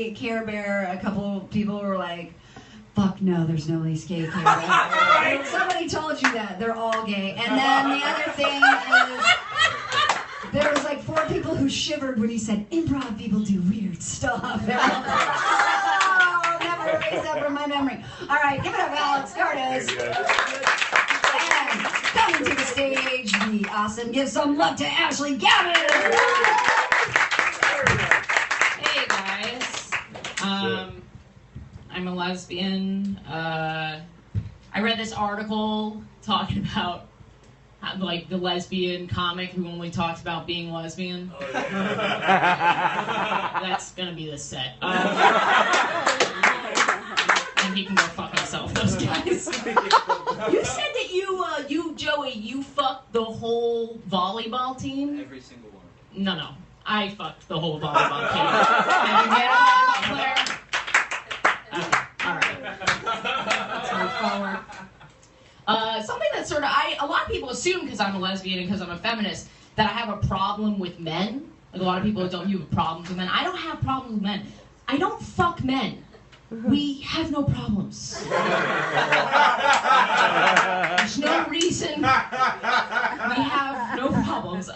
gay Care Bear, a couple people were like, fuck no, there's no least gay Care Bear. Somebody told you that. They're all gay. And then the other thing is, there was like 4 people who shivered when he said, improv people do weird stuff. And I was like, oh, I'll never erase that from my memory. All right, give it up, Alex. There it is. And coming to the stage, the awesome. Give some love to Ashley Gavin. Hey, guys. I'm a lesbian. I read this article talking about like the lesbian comic who only talks about being lesbian. Oh, yeah. That's gonna be the set. And he can go fuck himself, those guys. You said that you Joey, you fucked the whole volleyball team? Every single one. No. I fucked the whole volleyball team. Have you met a volleyball player? Okay, alright. Let's move forward. Something that sort of, a lot of people assume because I'm a lesbian and because I'm a feminist that I have a problem with men. Like a lot of people don't, you have problems with men. I don't have problems with men. I don't fuck men. We have no problems. There's no reason. We have no problems.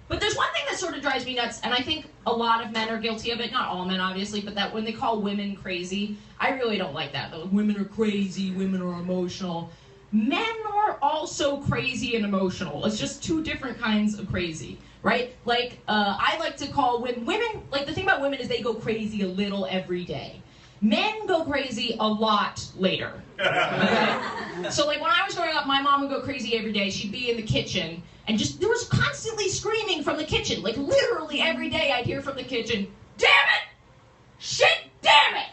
But there's one thing that sort of drives me nuts, and I think a lot of men are guilty of it. Not all men, obviously, but that when they call women crazy, I really don't like that. Women are crazy, women are emotional. Men are also crazy and emotional. It's just 2 different kinds of crazy, right? Like, I like to call women, like the thing about women is they go crazy a little every day. Men go crazy a lot later. Okay? So like when I was growing up, my mom would go crazy every day. She'd be in the kitchen and there was constantly screaming from the kitchen. Like literally every day I'd hear from the kitchen, damn it! Shit, damn it!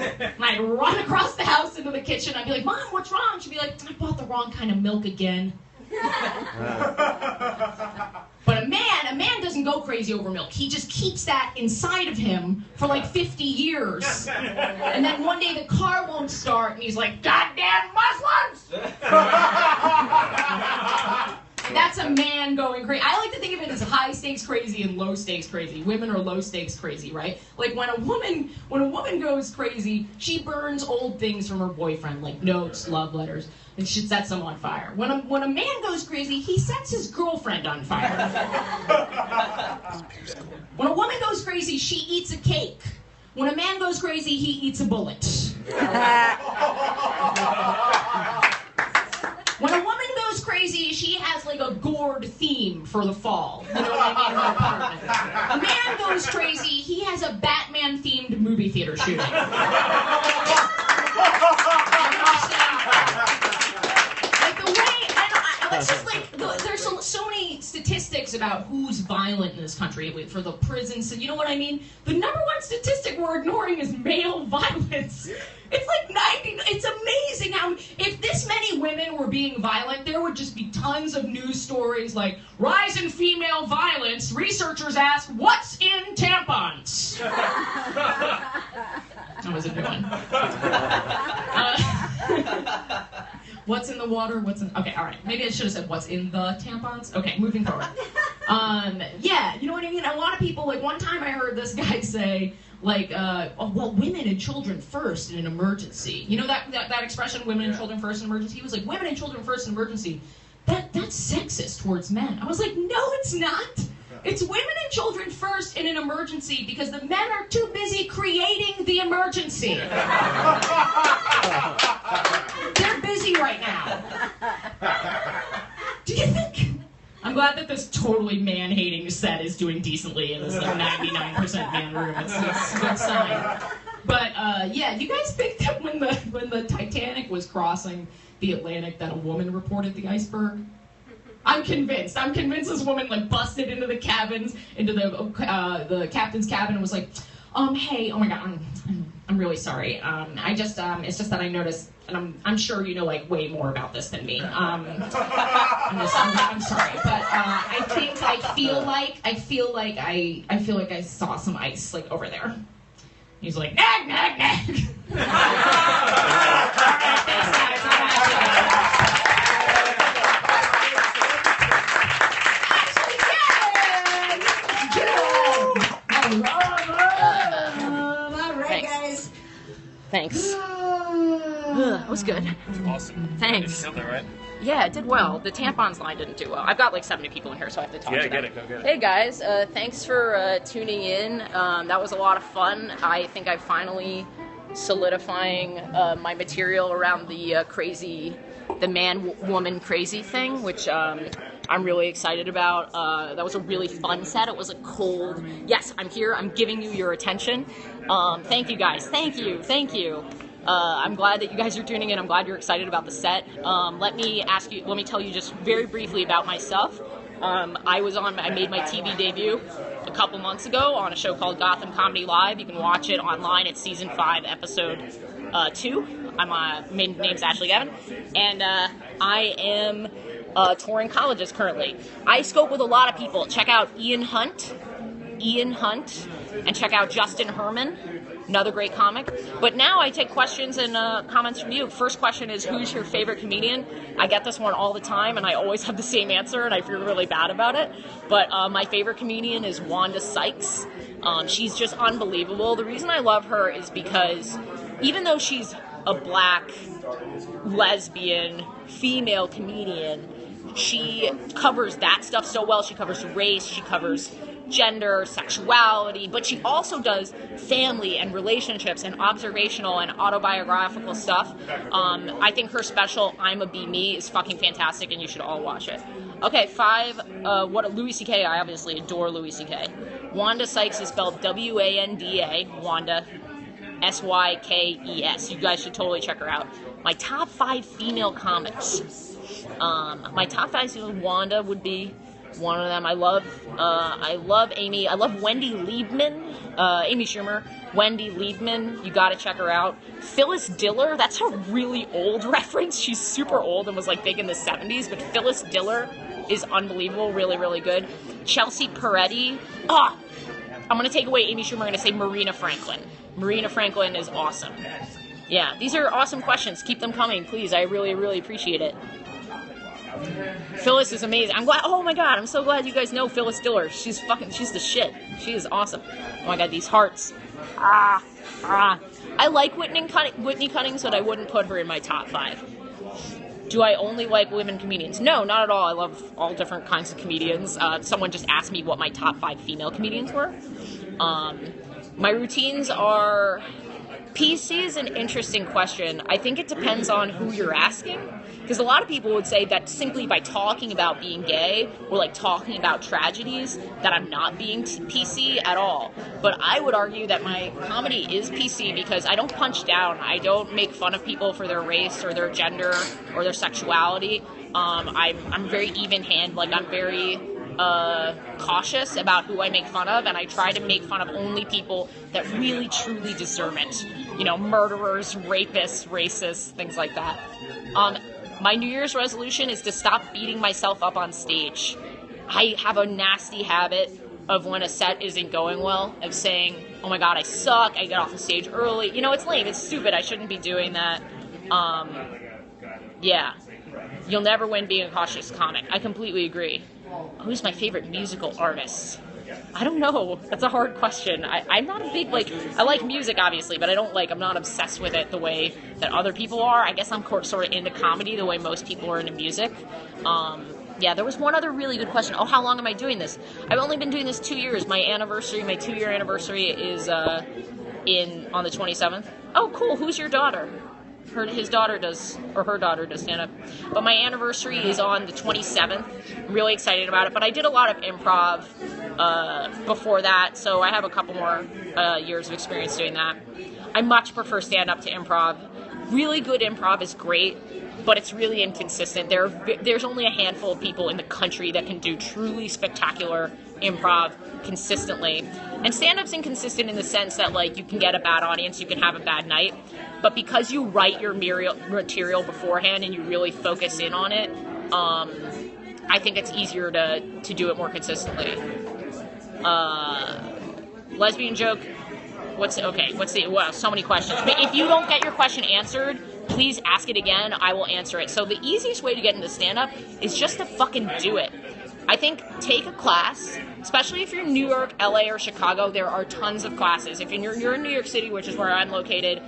And I'd run across the house into the kitchen. I'd be like, Mom, what's wrong? She'd be like, I bought the wrong kind of milk again. But a man doesn't go crazy over milk. He just keeps that inside of him for like 50 years. And then one day the car won't start and he's like, goddamn Muslims! That's a man going crazy. I like to think of it as high stakes crazy and low stakes crazy. Women are low stakes crazy, right? Like when a woman goes crazy, she burns old things from her boyfriend, like notes, love letters, and she sets them on fire. When a man goes crazy, he sets his girlfriend on fire. When a woman goes crazy, she eats a cake. When a man goes crazy, he eats a bullet. When a woman goes crazy, she has like a gourd theme for the fall. You know what I mean? Her apartment. A man goes crazy, he has a Batman-themed movie theater shooting. Like the way, it's just like, there's so many statistics about who's violent in this country for the prisons. You know what I mean? The number 1 statistic we're ignoring is male violence. It's like 90, it's amazing how, if this many women were being violent, there would just be tons of news stories like, rise in female violence, researchers ask, what's in tampons? That was a good one. What's in the water, okay, all right, maybe I should have said what's in the tampons. Okay, moving forward. Yeah, you know what I mean? A lot of people, like one time I heard this guy say, like, oh, well, women and children first in an emergency. You know that expression, women and children first in an emergency? He was like, women and children first in an emergency. That's sexist towards men. I was like, no, it's not. It's women and children first in an emergency because the men are too busy creating the emergency. They're busy right now. Do you think? I'm glad that this totally man-hating set is doing decently in this like 99% man room. It's a good sign. But yeah, you guys think that when the Titanic was crossing the Atlantic that a woman reported the iceberg? I'm convinced this woman like busted into the cabins, into the captain's cabin and was like, hey, oh my God, I'm really sorry. I just it's just that I noticed, and I'm sure you know like way more about this than me. I'm sorry, but I feel like I saw some ice like over there. He's like, nag, nag, nag. All right, thanks guys. It was good. Awesome. Thanks. You killed it, right? Yeah, it did well. The tampons line didn't do well. I've got like 70 people in here, so I have to talk to them. Get it. Go get it. Hey guys, thanks for tuning in. That was a lot of fun. I think I'm finally solidifying my material around the man-woman crazy thing, which I'm really excited about. That was a really fun set. It was a cold. Yes, I'm here. I'm giving you your attention. Thank you guys. Thank you. I'm glad that you guys are tuning in. I'm glad you're excited about the set. Let me tell you just very briefly about myself. I made my TV debut a couple months ago on a show called Gotham Comedy Live. You can watch it online at season 5, episode 2. My name's Ashley Gavin, and I am touring colleges currently. I scope with a lot of people. Check out Ian Hunt, and check out Justin Herman, another great comic. But now I take questions and comments from you. First question is, who's your favorite comedian? I get this one all the time, and I always have the same answer, and I feel really bad about it. But my favorite comedian is Wanda Sykes. She's just unbelievable. The reason I love her is because even though she's a black, lesbian, female comedian, she covers that stuff so well. She covers race, she covers gender, sexuality, but she also does family and relationships and observational and autobiographical stuff. I think her special, I'm a Be Me, is fucking fantastic, and you should all watch it. Okay, 5, Louis C.K., I obviously adore Louis C.K. Wanda Sykes is spelled W-A-N-D-A, Wanda, S-Y-K-E-S. You guys should totally check her out. My top 5 female comics. My top 5 Wanda would be one of them. I love Amy. I love Wendy Liebman. Amy Schumer. Wendy Liebman. You gotta check her out. Phyllis Diller. That's a really old reference. She's super old and was like big in the 70s, but Phyllis Diller is unbelievable. Really, really good. Chelsea Peretti. I'm gonna take away Amy Schumer. I'm gonna say Marina Franklin. Marina Franklin is awesome. Yeah, these are awesome questions. Keep them coming, please. I really, really appreciate it. Phyllis is amazing. Oh my god, I'm so glad you guys know Phyllis Diller. She's the shit. She is awesome. Oh my god, these hearts. I like Whitney Cummings, but I wouldn't put her in my top 5. Do I only like women comedians? No, not at all. I love all different kinds of comedians. Someone just asked me what my top 5 female comedians were. My routines are... PC is an interesting question. I think it depends on who you're asking. Because a lot of people would say that simply by talking about being gay or like talking about tragedies that I'm not being PC at all. But I would argue that my comedy is PC because I don't punch down. I don't make fun of people for their race or their gender or their sexuality. I'm very even-handed. Like I'm very cautious about who I make fun of, and I try to make fun of only people that really truly deserve it. You know, murderers, rapists, racists, things like that. My New Year's resolution is to stop beating myself up on stage. I have a nasty habit of when a set isn't going well, of saying, oh my god, I suck, I get off the stage early. You know, it's lame, it's stupid, I shouldn't be doing that. Yeah. You'll never win being a cautious comic. I completely agree. Who's my favorite musical artist? I don't know. That's a hard question. I'm not a big, I like music, obviously, but I'm not obsessed with it the way that other people are. I guess I'm sort of into comedy the way most people are into music. Yeah, there was one other really good question. Oh, how long am I doing this? I've only been doing this 2 years. My 2-year anniversary is on the 27th. Oh, cool. Who's your daughter? Her daughter does stand up. But my anniversary is on the 27th. I'm really excited about it. But I did a lot of improv before that, so I have a couple more years of experience doing that. I much prefer stand-up to improv. Really good improv is great, but it's really inconsistent. There's only a handful of people in the country that can do truly spectacular improv consistently. And stand-up's inconsistent in the sense that, you can get a bad audience, you can have a bad night, but because you write your material beforehand and you really focus in on it, I think it's easier to do it more consistently. Lesbian joke. So many questions. But if you don't get your question answered, please ask it again. I will answer it. So the easiest way to get into stand-up is just to fucking do it. I think take a class, especially if you're in New York, LA, or Chicago. There are tons of classes. If you're in New York City, which is where I'm located,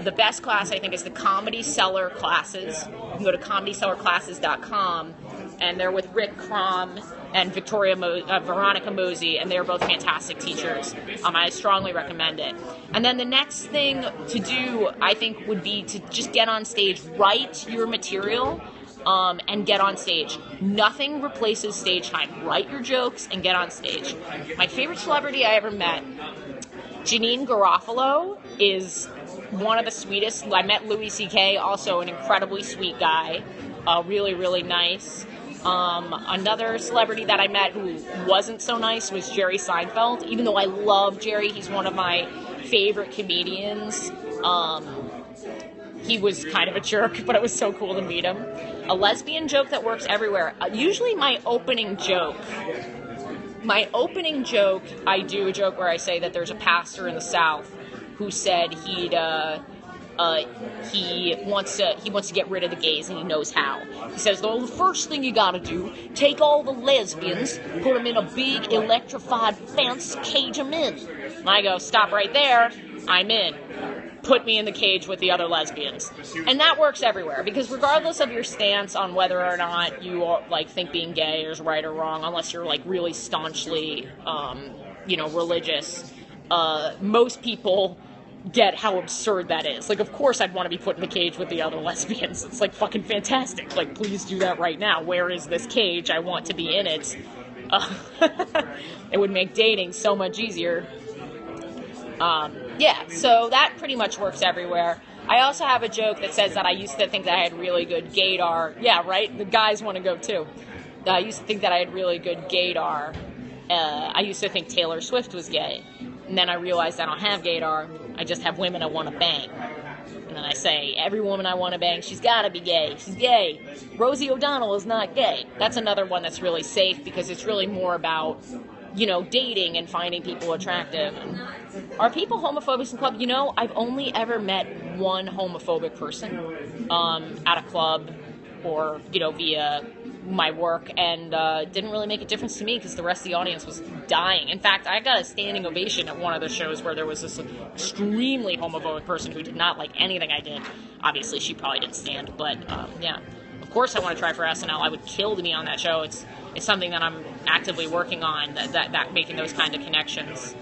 the best class I think is the Comedy Cellar classes. You can go to comedycellarclasses.com, and they're with Rick Crom and Veronica Mosey, and they're both fantastic teachers. I strongly recommend it. And then the next thing to do, I think, would be to just get on stage, write your material, and get on stage. Nothing replaces stage time. Write your jokes and get on stage. My favorite celebrity I ever met, Janine Garofalo, is one of the sweetest. I met Louis C.K., also an incredibly sweet guy, really, really nice. Another celebrity that I met who wasn't so nice was Jerry Seinfeld. Even though I love Jerry, he's one of my favorite comedians. He was kind of a jerk, but it was so cool to meet him. A lesbian joke that works everywhere. Usually my opening joke, I do a joke where I say that there's a pastor in the South who said he wants to get rid of the gays, and he knows how. He says, the first thing you gotta do, take all the lesbians, put them in a big electrified fence, cage them in. And I go, stop right there, I'm in. Put me in the cage with the other lesbians. And that works everywhere, because regardless of your stance on whether or not you think being gay is right or wrong, unless you're really staunchly, religious, most people get how absurd that is. Of course I'd want to be put in the cage with the other lesbians. It's fucking fantastic. Please do that right now. Where is this cage? I want to be in it. It would make dating so much easier. So that pretty much works everywhere. I also have a joke that says that I used to think that I had really good gaydar. Yeah, right? The guys want to go too. I used to think that I had really good gaydar. I used to think Taylor Swift was gay. And then I realized I don't have gaydar. I just have women I want to bang. And then I say, every woman I want to bang, she's got to be gay. She's gay. Rosie O'Donnell is not gay. That's another one that's really safe, because it's really more about, dating and finding people attractive. And are people homophobic in club? I've only ever met one homophobic person at a club or, via my work, and didn't really make a difference to me because the rest of the audience was dying. In fact, I got a standing ovation at one of the shows where there was this extremely homophobic person who did not like anything I did. Obviously, she probably didn't stand, but yeah. Of course I want to try for SNL. I would kill to be on that show. It's something that I'm actively working on, that making those kind of connections.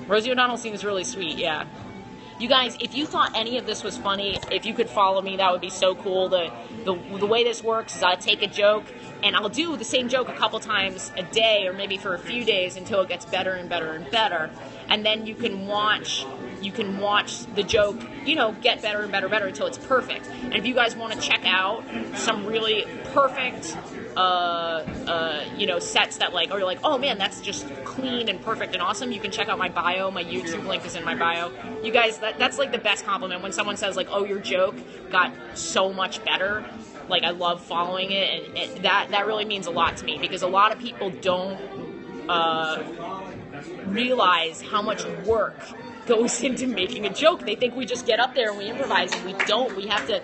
Rosie O'Donnell seems really sweet, yeah. You guys, if you thought any of this was funny, if you could follow me, that would be so cool. The way this works is I take a joke, and I'll do the same joke a couple times a day, or maybe for a few days, until it gets better and better and better. And then you can watch the joke, get better and better and better until it's perfect. And if you guys want to check out some really perfect, sets that are oh man, that's just clean and perfect and awesome, you can check out my bio. My YouTube link is in my bio. You guys, that's the best compliment when someone says oh, your joke got so much better. I love following it, and that really means a lot to me, because a lot of people don't realize how much work goes into making a joke. They think we just get up there and we improvise, and we don't. We have to.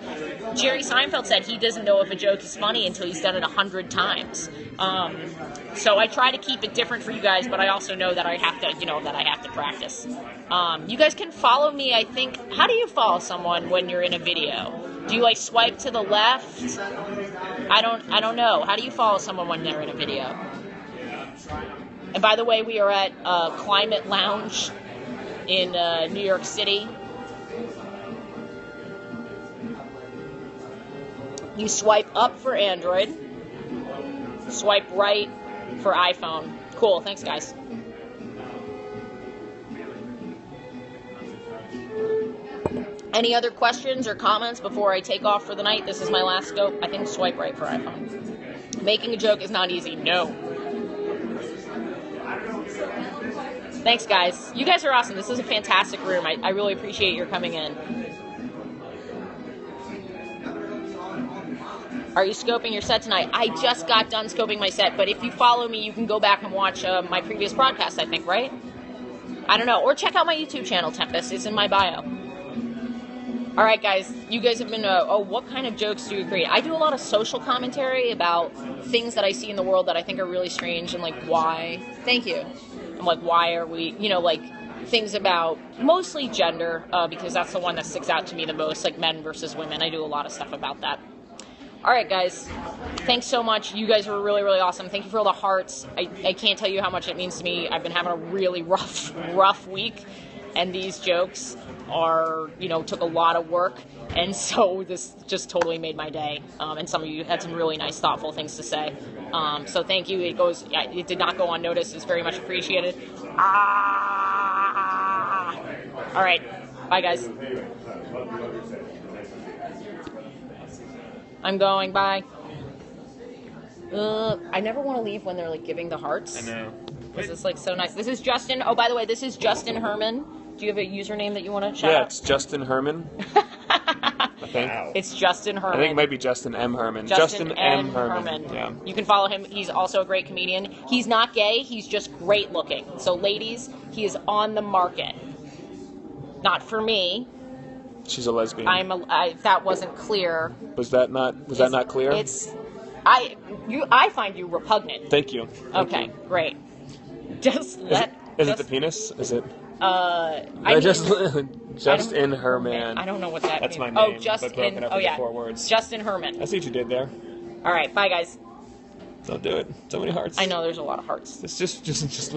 Jerry Seinfeld said he doesn't know if a joke is funny until he's done it 100 times. So I try to keep it different for you guys, but I also know that I have to, practice. You guys can follow me. I think. How do you follow someone when you're in a video? Do you swipe to the left? I don't know. How do you follow someone when they're in a video? And by the way, we are at Climate Lounge in New York City. You swipe up for Android, swipe right for iPhone. Cool, thanks guys. Any other questions or comments before I take off for the night? This is my last scope. I think swipe right for iPhone. Making a joke is not easy, no. Thanks, guys. You guys are awesome. This is a fantastic room. I really appreciate your coming in. Are you scoping your set tonight? I just got done scoping my set, but if you follow me, you can go back and watch my previous broadcast, I think, right? I don't know. Or check out my YouTube channel, Tempest. It's in my bio. All right, guys. You guys have been. What kind of jokes do you create? I do a lot of social commentary about things that I see in the world that I think are really strange and like why. Thank you. I'm like, why are we? Like things about mostly gender because that's the one that sticks out to me the most, like men versus women. I do a lot of stuff about that. All right, guys. Thanks so much. You guys were really, really awesome. Thank you for all the hearts. I can't tell you how much it means to me. I've been having a really rough week, and these jokes are, took a lot of work, and so this just totally made my day. And some of you had some really nice, thoughtful things to say. So thank you. It did not go unnoticed. It's very much appreciated. All right. Bye, guys. I'm going. Bye. I never want to leave when they're like giving the hearts. I know. This is like so nice. This is Justin. Oh, by the way, this is Justin Herman. Do you have a username that you want to shout out? Yeah, it's Justin Herman. I think. Wow. It's Justin Herman. I think it might be Justin M. Herman. Justin M. Herman. Yeah. You can follow him. He's also a great comedian. He's not gay. He's just great looking. So, ladies, he is on the market. Not for me. She's a lesbian. That wasn't clear. Was that not clear? I find you repugnant. Thank you. Okay, great. Just let. Is it the penis? Is it? Just in her man. I don't know what that That's means. my name. Oh, Justin. But broken up into 4 words. Justin Herman. I see what you did there. All right, bye guys. Don't do it. So many hearts. I know there's a lot of hearts. It's just